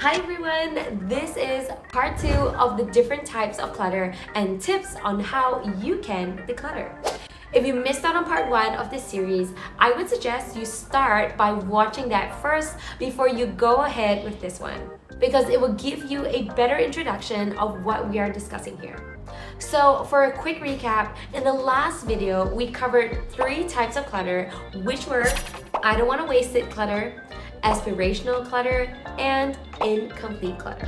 Hi everyone, this is part 2 of the different types of clutter and tips on how you can declutter. If you missed out on part 1 of this series, I would suggest you start by watching that first before you go ahead with this one, because it will give you a better introduction of what we are discussing here. So for a quick recap, in the last video, we covered 3 types of clutter, which were I don't want to waste it clutter, aspirational clutter, and incomplete clutter.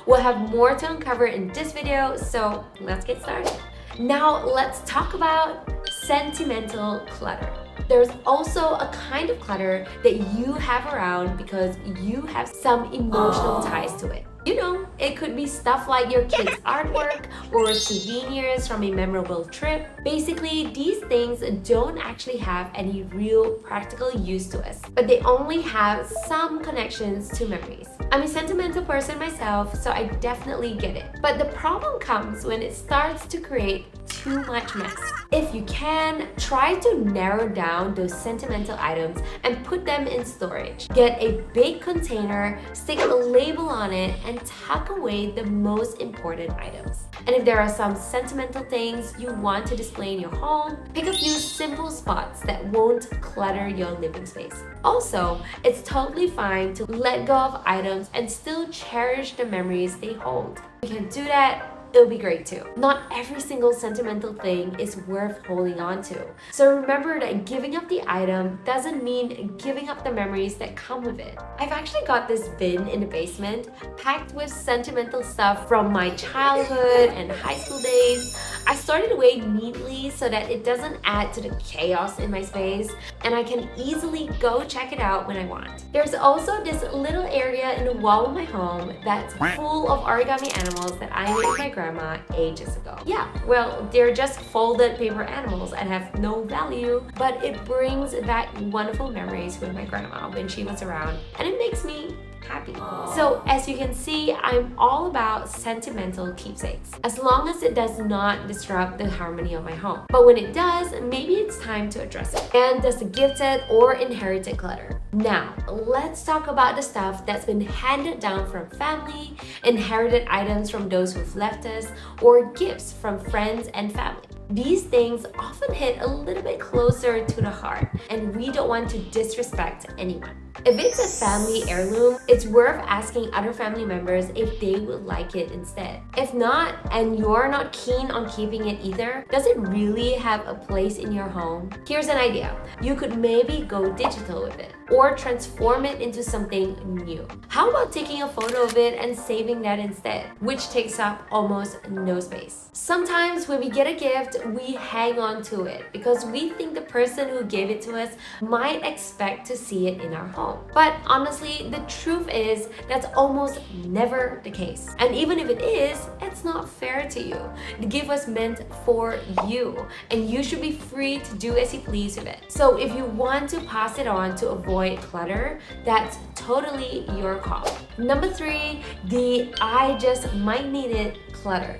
We'll have more to uncover in this video, so let's get started. Now let's talk about sentimental clutter. There's also a kind of clutter that you have around because you have some emotional ties to it. You know, it could be stuff like your kids' artwork or souvenirs from a memorable trip. Basically, these things don't actually have any real practical use to us, but they only have some connections to memories. I'm a sentimental person myself, so I definitely get it. But the problem comes when it starts to create too much mess. If you can, try to narrow down those sentimental items and put them in storage. Get a big container, stick a label on it, and tuck away the most important items. And if there are some sentimental things you want to display in your home, pick a few simple spots that won't clutter your living space. Also, it's totally fine to let go of items and still cherish the memories they hold. You can do that. It'll be great too. Not every single sentimental thing is worth holding on to. So remember that giving up the item doesn't mean giving up the memories that come with it. I've actually got this bin in the basement packed with sentimental stuff from my childhood and high school days. I sorted away neatly so that it doesn't add to the chaos in my space, and I can easily go check it out when I want. There's also this little area in the wall of my home that's full of origami animals that I made with my grandma ages ago. Yeah, well, they're just folded paper animals and have no value, but it brings back wonderful memories with my grandma when she was around, and it makes me happy. So as you can see, I'm all about sentimental keepsakes, as long as it does not disrupt the harmony of my home. But when it does, maybe it's time to address it. And does the gifted or inherited clutter? Now, let's talk about the stuff that's been handed down from family, inherited items from those who've left us, or gifts from friends and family. These things often hit a little bit closer to the heart, and we don't want to disrespect anyone. If it's a family heirloom, it's worth asking other family members if they would like it instead. If not, and you're not keen on keeping it either, does it really have a place in your home? Here's an idea. You could maybe go digital with it, or transform it into something new. How about taking a photo of it and saving that instead, which takes up almost no space? Sometimes when we get a gift, we hang on to it because we think the person who gave it to us might expect to see it in our home. But honestly, the truth is that's almost never the case. And even if it is, it's not fair to you. The gift was meant for you, and you should be free to do as you please with it. So if you want to pass it on to avoid clutter, that's totally your call. Number 3, the I just might need it clutter.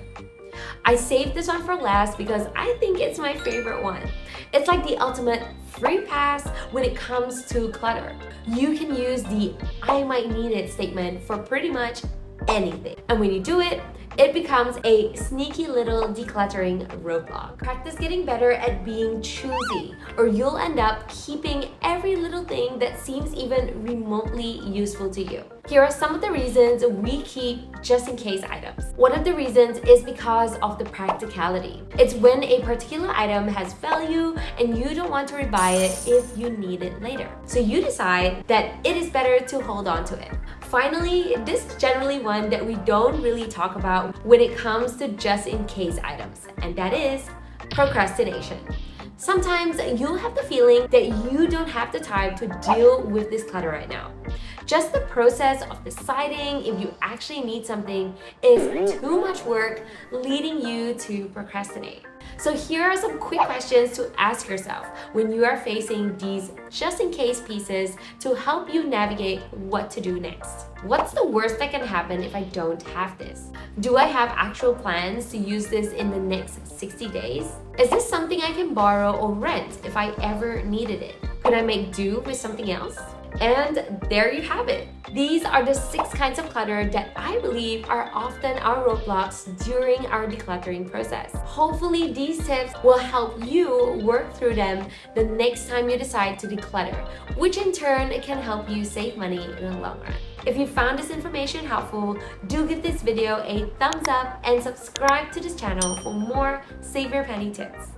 I saved this one for last because I think it's my favorite one. It's like the ultimate free pass when it comes to clutter. You can use the I might need it statement for pretty much anything. And when you do it, it becomes a sneaky little decluttering roadblock. Practice getting better at being choosy, or you'll end up keeping every little thing that seems even remotely useful to you. Here are some of the reasons we keep just-in-case items. One of the reasons is because of the practicality. It's when a particular item has value and you don't want to rebuy it if you need it later. So you decide that it is better to hold on to it. Finally, this is generally one that we don't really talk about when it comes to just-in-case items, and that is procrastination. Sometimes you'll have the feeling that you don't have the time to deal with this clutter right now. Just the process of deciding if you actually need something is too much work, leading you to procrastinate. So here are some quick questions to ask yourself when you are facing these just-in-case pieces to help you navigate what to do next. What's the worst that can happen if I don't have this? Do I have actual plans to use this in the next 60 days? Is this something I can borrow or rent if I ever needed it? Could I make do with something else? And there you have it. These are the 6 kinds of clutter that I believe are often our roadblocks during our decluttering process. Hopefully, these tips will help you work through them the next time you decide to declutter, which in turn can help you save money in the long run. If you found this information helpful, do give this video a thumbs up and subscribe to this channel for more Save Your Penny tips.